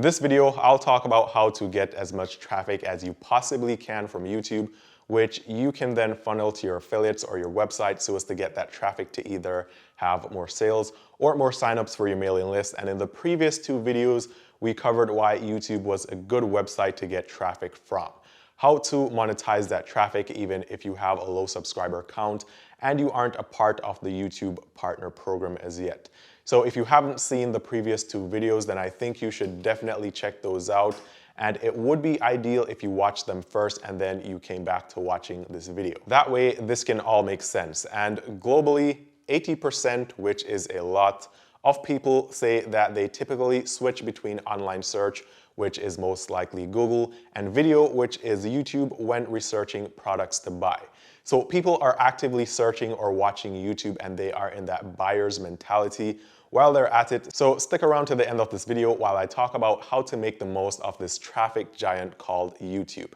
In this video, I'll talk about how to get as much traffic as you possibly can from YouTube, which you can then funnel to your affiliates or your website so as to get that traffic to either have more sales or more signups for your mailing list. And in the previous two videos, we covered why YouTube was a good website to get traffic from, how to monetize that traffic even if you have a low subscriber count and you aren't a part of the YouTube partner program as yet. So if you haven't seen the previous two videos, then I think you should definitely check those out. And it would be ideal if you watched them first and then you came back to watching this video. That way, this can all make sense. And globally, 80%, which is a lot, of people say that they typically switch between online search, which is most likely Google, and video, which is YouTube, when researching products to buy. So people are actively searching or watching YouTube and they are in that buyer's mentality while they're at it. So stick around to the end of this video while I talk about how to make the most of this traffic giant called YouTube.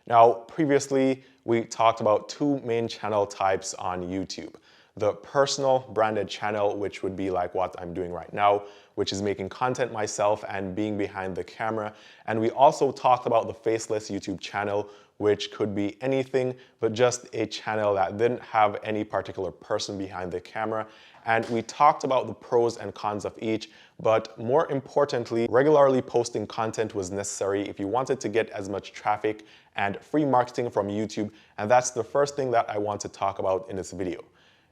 Now, previously, we talked about two main channel types on YouTube. The personal branded channel, which would be like what I'm doing right now, which is making content myself and being behind the camera. And we also talked about the faceless YouTube channel, which could be anything but just a channel that didn't have any particular person behind the camera. And we talked about the pros and cons of each, but more importantly, regularly posting content was necessary if you wanted to get as much traffic and free marketing from YouTube. And that's the first thing that I want to talk about in this video.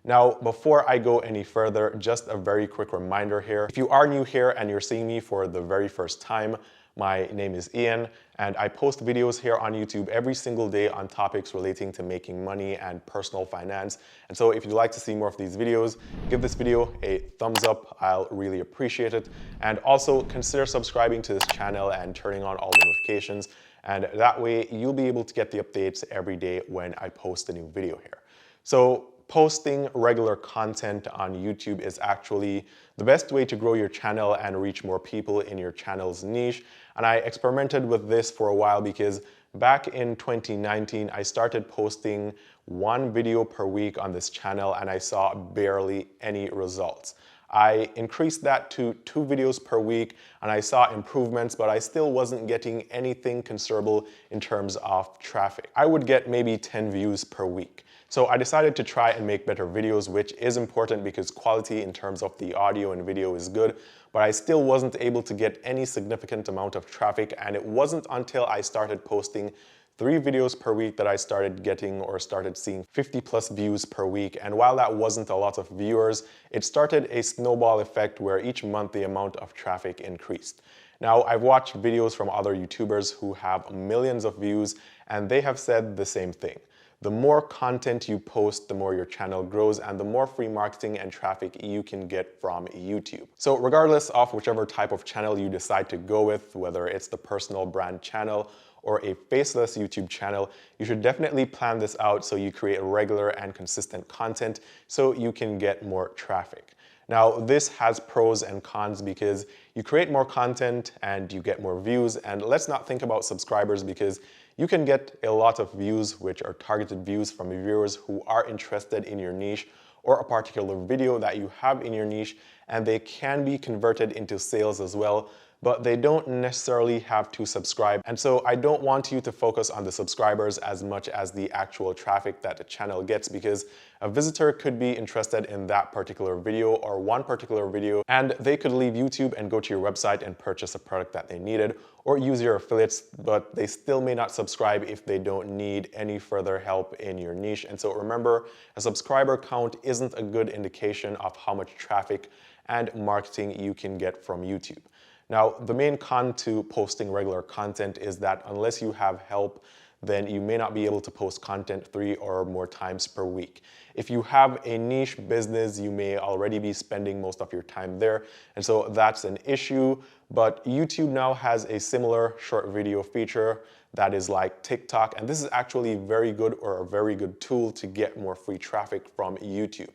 Now, before I go any further, just a very quick reminder here. If you are new here and you're seeing me for the very first time, my name is Eann, and I post videos here on YouTube every single day on topics relating to making money and personal finance. And so if you'd like to see more of these videos, give this video a thumbs up. I'll really appreciate it. And also consider subscribing to this channel and turning on all the notifications. And that way you'll be able to get the updates every day when I post a new video here. So posting regular content on YouTube is actually the best way to grow your channel and reach more people in your channel's niche. And I experimented with this for a while because back in 2019, I started posting one video per week on this channel and I saw barely any results. I increased that to 2 videos per week and I saw improvements, but I still wasn't getting anything considerable in terms of traffic. I would get maybe 10 views per week. So I decided to try and make better videos, which is important because quality in terms of the audio and video is good, but I still wasn't able to get any significant amount of traffic. And it wasn't until I started posting 3 videos per week that I started getting or started seeing 50+ views per week. And while that wasn't a lot of viewers, it started a snowball effect where each month the amount of traffic increased. Now, I've watched videos from other YouTubers who have millions of views, and they have said the same thing. The more content you post, the more your channel grows and the more free marketing and traffic you can get from YouTube. So regardless of whichever type of channel you decide to go with, whether it's the personal brand channel or a faceless YouTube channel, you should definitely plan this out so you create regular and consistent content so you can get more traffic. Now, this has pros and cons because you create more content and you get more views. And let's not think about subscribers because you can get a lot of views, which are targeted views from viewers who are interested in your niche or a particular video that you have in your niche, and they can be converted into sales as well, but they don't necessarily have to subscribe. And so I don't want you to focus on the subscribers as much as the actual traffic that the channel gets, because a visitor could be interested in that particular video or one particular video, and they could leave YouTube and go to your website and purchase a product that they needed or use your affiliates, but they still may not subscribe if they don't need any further help in your niche. And so remember, a subscriber count isn't a good indication of how much traffic and marketing you can get from YouTube. Now, the main con to posting regular content is that unless you have help, then you may not be able to post content 3 or more times per week. If you have a niche business, you may already be spending most of your time there, and so that's an issue. But YouTube now has a similar short video feature that is like TikTok, and this is actually very good or a very good tool to get more free traffic from YouTube.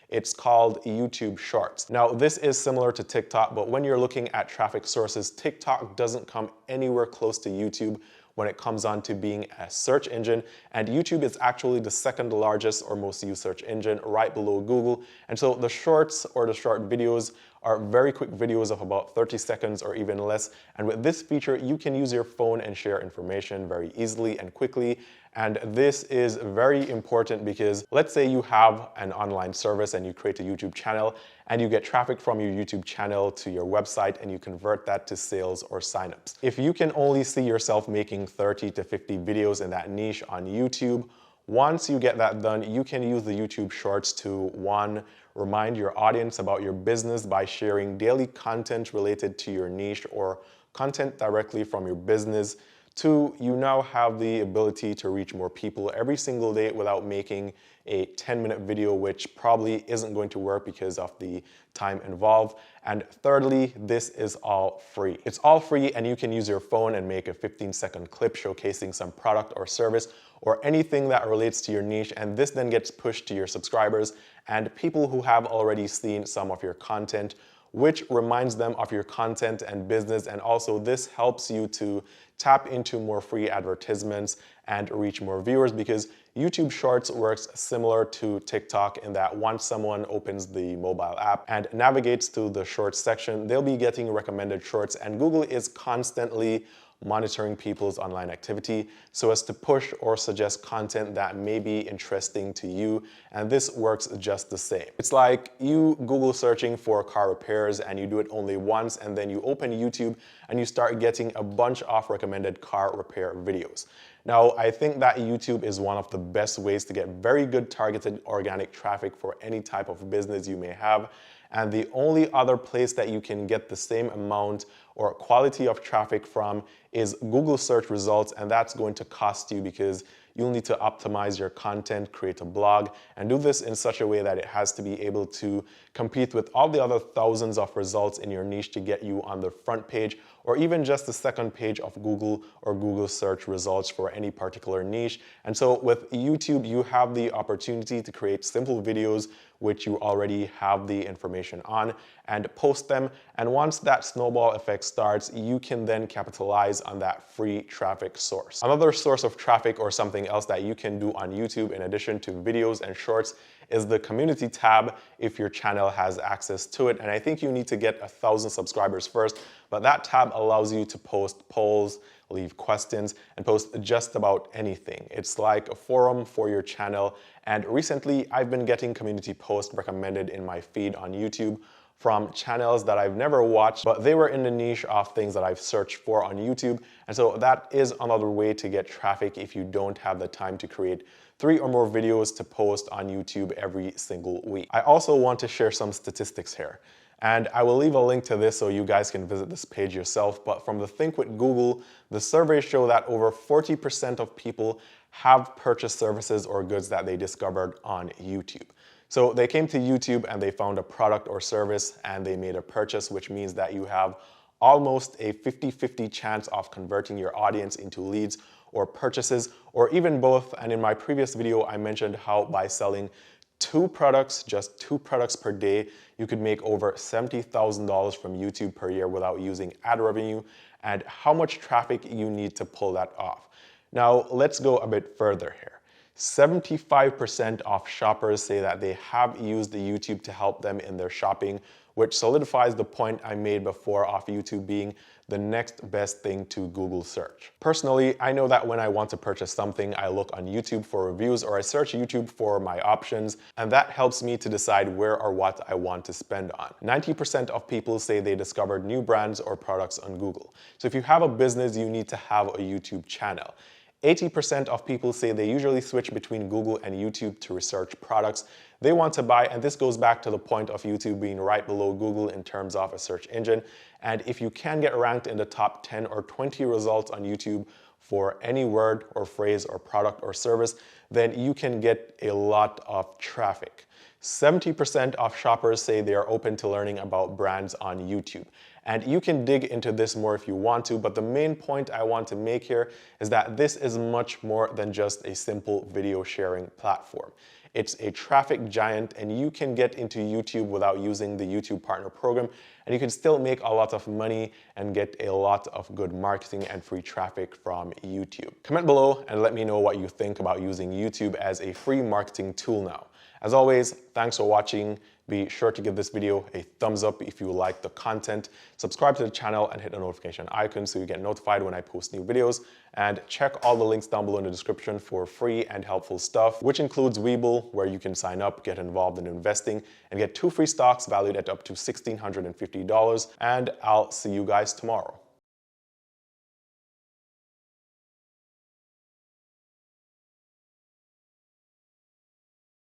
It's called YouTube Shorts. Now, this is similar to TikTok, but when you're looking at traffic sources, TikTok doesn't come anywhere close to YouTube, when it comes on to being a search engine. And YouTube is actually the second largest or most used search engine right below Google. And so the shorts or the short videos are very quick videos of about 30 seconds or even less. And with this feature, you can use your phone and share information very easily and quickly. And this is very important because let's say you have an online service and you create a YouTube channel and you get traffic from your YouTube channel to your website and you convert that to sales or signups. If you can only see yourself making 30 to 50 videos in that niche on YouTube, once you get that done, you can use the YouTube Shorts to, one, remind your audience about your business by sharing daily content related to your niche or content directly from your business. Two, you now have the ability to reach more people every single day without making a 10-minute video, which probably isn't going to work because of the time involved. And thirdly, this is all free. It's all free and you can use your phone and make a 15-second clip showcasing some product or service or anything that relates to your niche, and this then gets pushed to your subscribers and people who have already seen some of your content, which reminds them of your content and business. And also this helps you to tap into more free advertisements and reach more viewers, because YouTube Shorts works similar to TikTok in that once someone opens the mobile app and navigates to the Shorts section, they'll be getting recommended shorts, and Google is constantly monitoring people's online activity so as to push or suggest content that may be interesting to you, and this works just the same. It's like you Google searching for car repairs and you do it only once, and then you open YouTube and you start getting a bunch of recommended car repair videos. Now, I think that YouTube is one of the best ways to get very good targeted organic traffic for any type of business you may have. And the only other place that you can get the same amount or quality of traffic from is Google search results, and that's going to cost you because you'll need to optimize your content, create a blog, and do this in such a way that it has to be able to compete with all the other thousands of results in your niche to get you on the front page or even just the second page of Google or Google search results for any particular niche. And so with YouTube, you have the opportunity to create simple videos which you already have the information on and post them. And once that snowball effect starts, you can then capitalize on that free traffic source. Another source of traffic or something else that you can do on YouTube in addition to videos and shorts is the community tab if your channel has access to it. And I think you need to get 1,000 subscribers first, but that tab allows you to post polls, leave questions, and post just about anything. It's like a forum for your channel. And recently, I've been getting community posts recommended in my feed on YouTube from channels that I've never watched, but they were in the niche of things that I've searched for on YouTube. And so that is another way to get traffic if you don't have the time to create 3 or more videos to post on YouTube every single week. I also want to share some statistics here. And I will leave a link to this so you guys can visit this page yourself. But from the Think with Google, the surveys show that over 40% of people have purchased services or goods that they discovered on YouTube. So they came to YouTube and they found a product or service and they made a purchase, which means that you have almost a 50-50 chance of converting your audience into leads or purchases, or even both. And in my previous video, I mentioned how by selling 2 products, just 2 products per day, you could make over $70,000 from YouTube per year without using ad revenue, and how much traffic you need to pull that off. Now, let's go a bit further here. 75% of shoppers say that they have used YouTube to help them in their shopping, which solidifies the point I made before of YouTube being the next best thing to Google search. Personally, I know that when I want to purchase something, I look on YouTube for reviews or I search YouTube for my options, and that helps me to decide where or what I want to spend on. 90% of people say they discovered new brands or products on Google. So if you have a business, you need to have a YouTube channel. 80% of people say they usually switch between Google and YouTube to research products they want to buy, and this goes back to the point of YouTube being right below Google in terms of a search engine. And if you can get ranked in the top 10 or 20 results on YouTube for any word or phrase or product or service, then you can get a lot of traffic. 70% of shoppers say they are open to learning about brands on YouTube. And you can dig into this more if you want to, but the main point I want to make here is that this is much more than just a simple video sharing platform. It's a traffic giant, and you can get into YouTube without using the YouTube Partner Program and you can still make a lot of money and get a lot of good marketing and free traffic from YouTube. Comment below and let me know what you think about using YouTube as a free marketing tool now. As always, thanks for watching. Be sure to give this video a thumbs up if you like the content. Subscribe to the channel and hit the notification icon so you get notified when I post new videos. And check all the links down below in the description for free and helpful stuff, which includes Webull, where you can sign up, get involved in investing, and get 2 free stocks valued at up to $1,650. And I'll see you guys tomorrow.